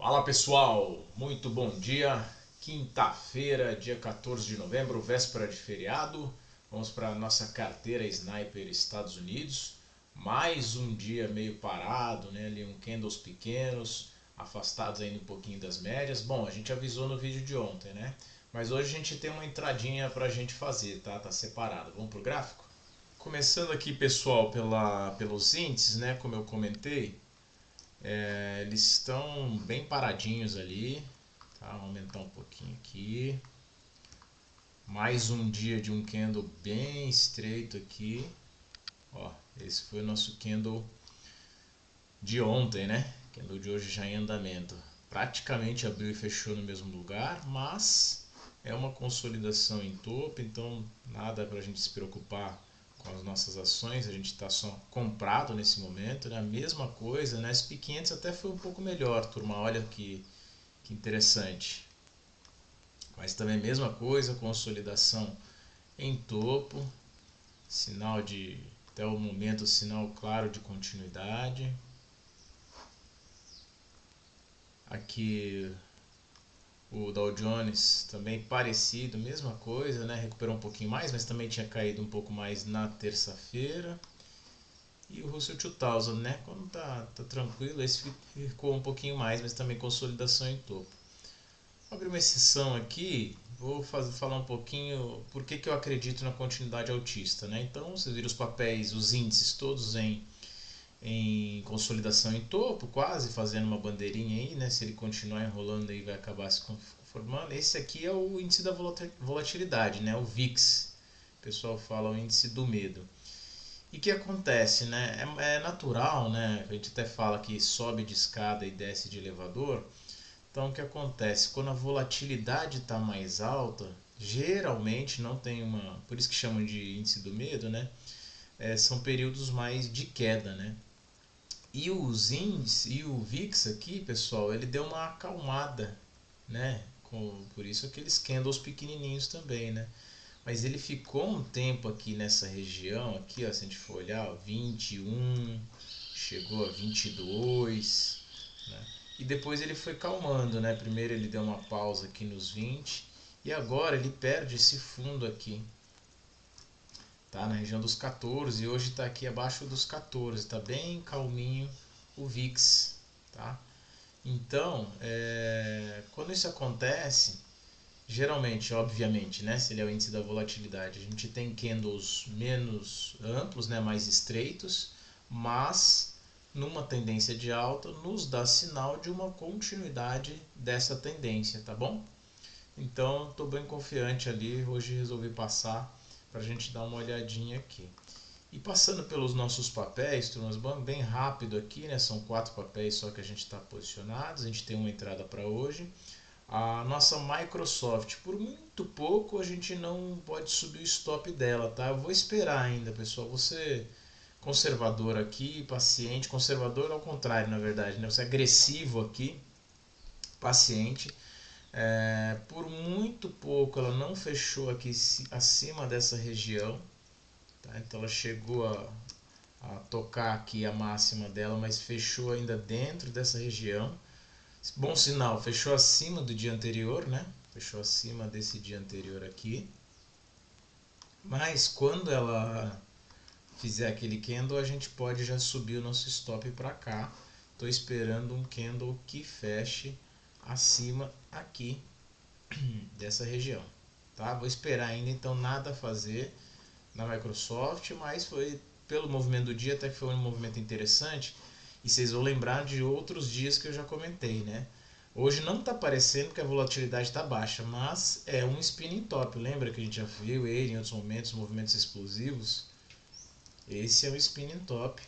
Fala pessoal, muito bom dia. Quinta-feira, dia 14 de novembro, véspera de feriado. Vamos para a nossa carteira Sniper Estados Unidos. Mais um dia meio parado, né? Ali candles pequenos, afastados ainda um pouquinho das médias. Bom, a gente avisou no vídeo de ontem, né? Mas hoje a gente tem uma entradinha para a gente fazer, tá? Tá separado. Vamos pro gráfico? Começando aqui, pessoal, pelos índices, né? Como eu comentei. Eles estão bem paradinhos ali, tá? Vou aumentar um pouquinho aqui. Mais um dia de um candle bem estreito aqui. Ó, esse foi o nosso candle de ontem, né? Candle de hoje já em andamento. Praticamente abriu e fechou no mesmo lugar, mas é uma consolidação em topo, então nada para a gente se preocupar com as nossas ações, a gente está só comprado nesse momento, né? A mesma coisa, né? SP500 até foi um pouco melhor, turma, olha que interessante. Mas também a mesma coisa, consolidação em topo, sinal de, até o momento, sinal claro de continuidade. Aqui o Dow Jones também parecido, mesma coisa, né? Recuperou um pouquinho mais, mas também tinha caído um pouco mais na terça-feira. E o Russell 2000, né? Quando tá tranquilo, esse ficou um pouquinho mais, mas também consolidação em topo. Vou abrir uma exceção aqui, vou falar um pouquinho por que eu acredito na continuidade altista, né? Então, vocês viram os papéis, os índices todos em consolidação em topo, quase fazendo uma bandeirinha aí, né? Se ele continuar enrolando aí vai acabar se conformando. Esse aqui é o índice da volatilidade, né? O VIX. O pessoal fala o índice do medo. E o que acontece, né? É natural, né? A gente até fala que sobe de escada e desce de elevador. Então o que acontece? Quando a volatilidade está mais alta, geralmente não tem uma. Por isso que chamam de índice do medo, né? São períodos mais de queda, né? E os índices e o VIX aqui, pessoal, ele deu uma acalmada, né? Por isso aqueles candles pequenininhos também, né? Mas ele ficou um tempo aqui nessa região, aqui, ó, se a gente for olhar, ó, 21, chegou a 22, né? E depois ele foi calmando, né? Primeiro ele deu uma pausa aqui nos 20 e agora ele perde esse fundo aqui, tá? Na região dos 14 e hoje está aqui abaixo dos 14, tá bem calminho o VIX, tá? Então, quando isso acontece, geralmente, obviamente, né, se ele é o índice da volatilidade, a gente tem candles menos amplos, né, mais estreitos, mas numa tendência de alta nos dá sinal de uma continuidade dessa tendência, tá bom? Então, estou bem confiante ali, hoje resolvi passar para a gente dar uma olhadinha aqui. E passando pelos nossos papéis, turmas, bem rápido aqui, né? São 4 papéis só que a gente está posicionados, a gente tem uma entrada para hoje. A nossa Microsoft, por muito pouco a gente não pode subir o stop dela, tá? Eu vou esperar ainda, pessoal. Você conservador aqui, paciente, conservador ao contrário, na verdade, né? Você é agressivo aqui, paciente. Por muito pouco ela não fechou aqui acima dessa região, tá? Então ela chegou a tocar aqui a máxima dela, mas fechou ainda dentro dessa região. Bom sinal, fechou acima do dia anterior, né? Fechou acima desse dia anterior aqui. Mas quando ela fizer aquele candle, a gente pode já subir o nosso stop para cá. Estou esperando um candle que feche acima aqui dessa região, tá? Vou esperar ainda, então nada a fazer na Microsoft, mas foi pelo movimento do dia até que foi um movimento interessante. E vocês vão lembrar de outros dias que eu já comentei, né? Hoje não está parecendo que a volatilidade está baixa, mas é um spinning top. Lembra que a gente já viu ele em outros momentos, movimentos explosivos? Esse é um spinning top.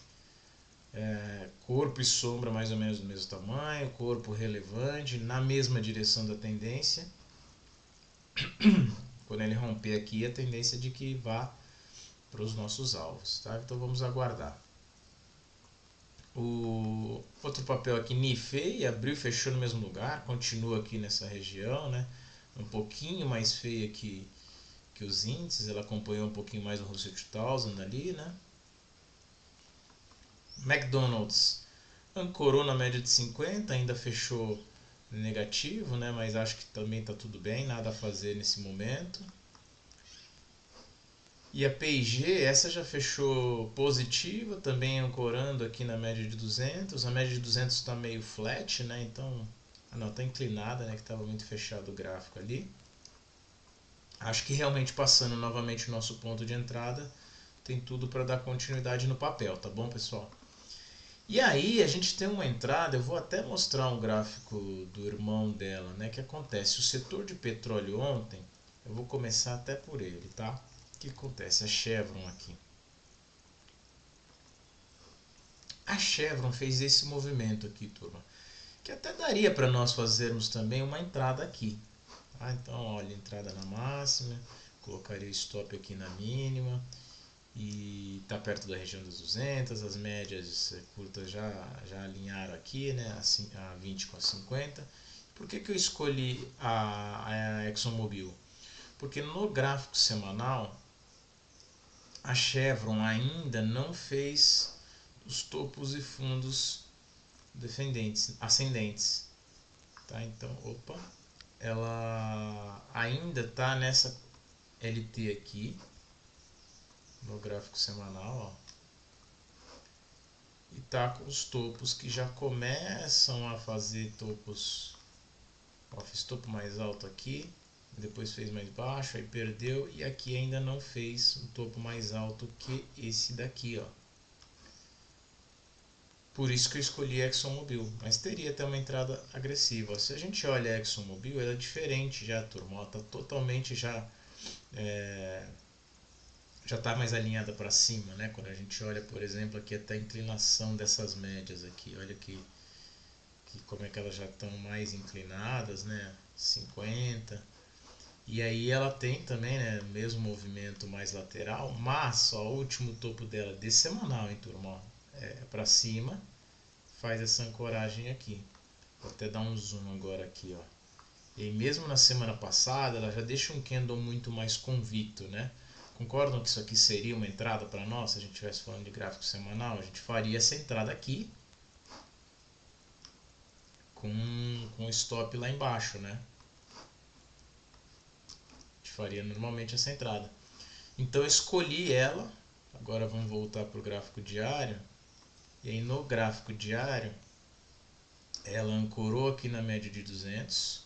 Corpo e sombra mais ou menos do mesmo tamanho, corpo relevante, na mesma direção da tendência. Quando ele romper aqui, a tendência é de que vá para os nossos alvos, tá? Então vamos aguardar. O outro papel aqui, Nikkei, abriu e fechou no mesmo lugar, continua aqui nessa região, né? Um pouquinho mais feia que os índices, ela acompanhou um pouquinho mais o Russell 2000 ali, né? McDonald's ancorou na média de 50, ainda fechou negativo, né? Mas acho que também está tudo bem, nada a fazer nesse momento. E a P&G, essa já fechou positiva, também ancorando aqui na média de 200. A média de 200 está meio flat, né? Então, não, está inclinada, né? Que estava muito fechado o gráfico ali. Acho que realmente passando novamente o nosso ponto de entrada, tem tudo para dar continuidade no papel, tá bom, pessoal? E aí a gente tem uma entrada, eu vou até mostrar um gráfico do irmão dela, né? Que acontece, o setor de petróleo ontem, eu vou começar até por ele, tá? O que acontece? A Chevron aqui. A Chevron fez esse movimento aqui, turma, que até daria para nós fazermos também uma entrada aqui. Tá? Então, olha, entrada na máxima, colocaria o stop aqui na mínima e está perto da região dos 200, as médias curtas já alinharam aqui, né, a 20 com a 50. Por que eu escolhi a ExxonMobil? Porque no gráfico semanal a Chevron ainda não fez os topos e fundos ascendentes, tá? Então, opa, ela ainda está nessa LT aqui no gráfico semanal, ó, e tá com os topos que já começam a fazer topos, ó, fiz topo mais alto aqui, depois fez mais baixo, aí perdeu, e aqui ainda não fez um topo mais alto que esse daqui, ó. Por isso que eu escolhi a ExxonMobil, mas teria até uma entrada agressiva. Se a gente olha a ExxonMobil, ela é diferente já, turma, ela tá totalmente já está mais alinhada para cima, né? Quando a gente olha, por exemplo, aqui até a inclinação dessas médias aqui, olha que como é que elas já estão mais inclinadas, né? 50. E aí ela tem também, né, o mesmo movimento mais lateral, mas ó, o último topo dela de semanal, hein, turma, ó, para cima, faz essa ancoragem aqui. Vou até dar um zoom agora aqui, ó. E mesmo na semana passada, ela já deixa um candle muito mais convicto, né? Concordam que isso aqui seria uma entrada para nós? Se a gente estivesse falando de gráfico semanal, a gente faria essa entrada aqui com stop lá embaixo, né? A gente faria normalmente essa entrada. Então eu escolhi ela. Agora vamos voltar para o gráfico diário. E aí no gráfico diário, ela ancorou aqui na média de 200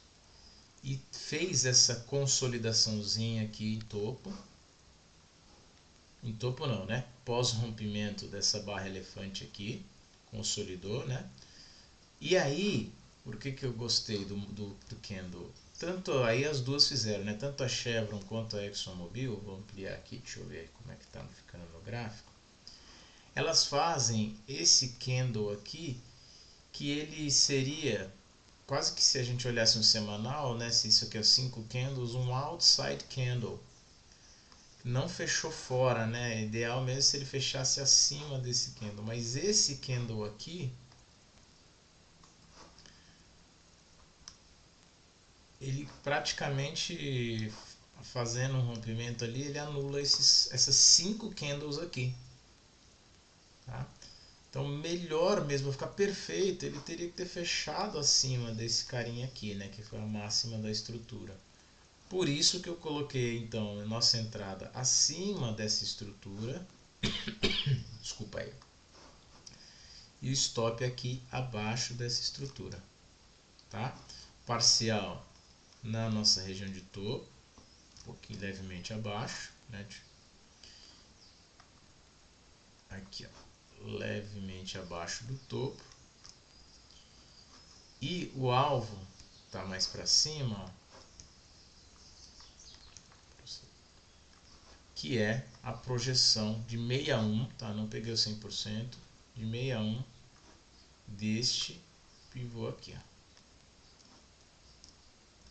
e fez essa consolidaçãozinha aqui em topo. Em topo não, né? Pós-rompimento dessa barra elefante aqui, consolidou, né? E aí, por que eu gostei do candle? Tanto aí as duas fizeram, né? Tanto a Chevron quanto a ExxonMobil, vou ampliar aqui, deixa eu ver como é que tá ficando no gráfico. Elas fazem esse candle aqui, que ele seria quase que, se a gente olhasse um semanal, né? Se isso aqui é 5 candles, um outside candle. Não fechou fora, né? Ideal mesmo se ele fechasse acima desse candle, mas esse candle aqui, ele praticamente fazendo um rompimento ali, ele anula essas 5 candles aqui, tá? Então melhor mesmo, vai ficar perfeito, ele teria que ter fechado acima desse carinha aqui, né? Que foi a máxima da estrutura. Por isso que eu coloquei então a nossa entrada acima dessa estrutura, desculpa aí, e o stop aqui abaixo dessa estrutura, tá? Parcial na nossa região de topo, um pouquinho levemente abaixo, né? Aqui, ó, levemente abaixo do topo, e o alvo tá mais para cima, ó, que é a projeção de 61, tá? Não peguei o 100%, de 61 deste pivô aqui, ó.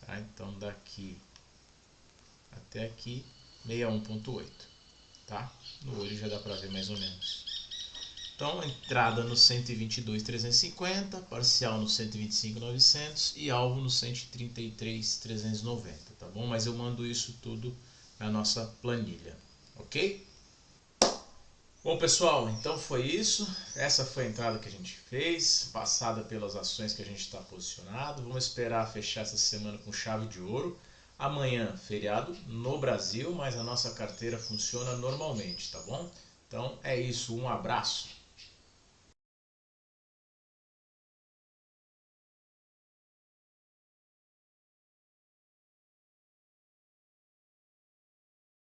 Tá? Então daqui até aqui 61.8, tá? No olho já dá para ver mais ou menos. Então entrada no 122.350, parcial no 125.900 e alvo no 133.390, tá bom? Mas eu mando isso tudo na nossa planilha, ok? Bom, pessoal, então foi isso. Essa foi a entrada que a gente fez, passada pelas ações que a gente está posicionado. Vamos esperar fechar essa semana com chave de ouro. Amanhã, feriado no Brasil, mas a nossa carteira funciona normalmente, tá bom? Então é isso, um abraço.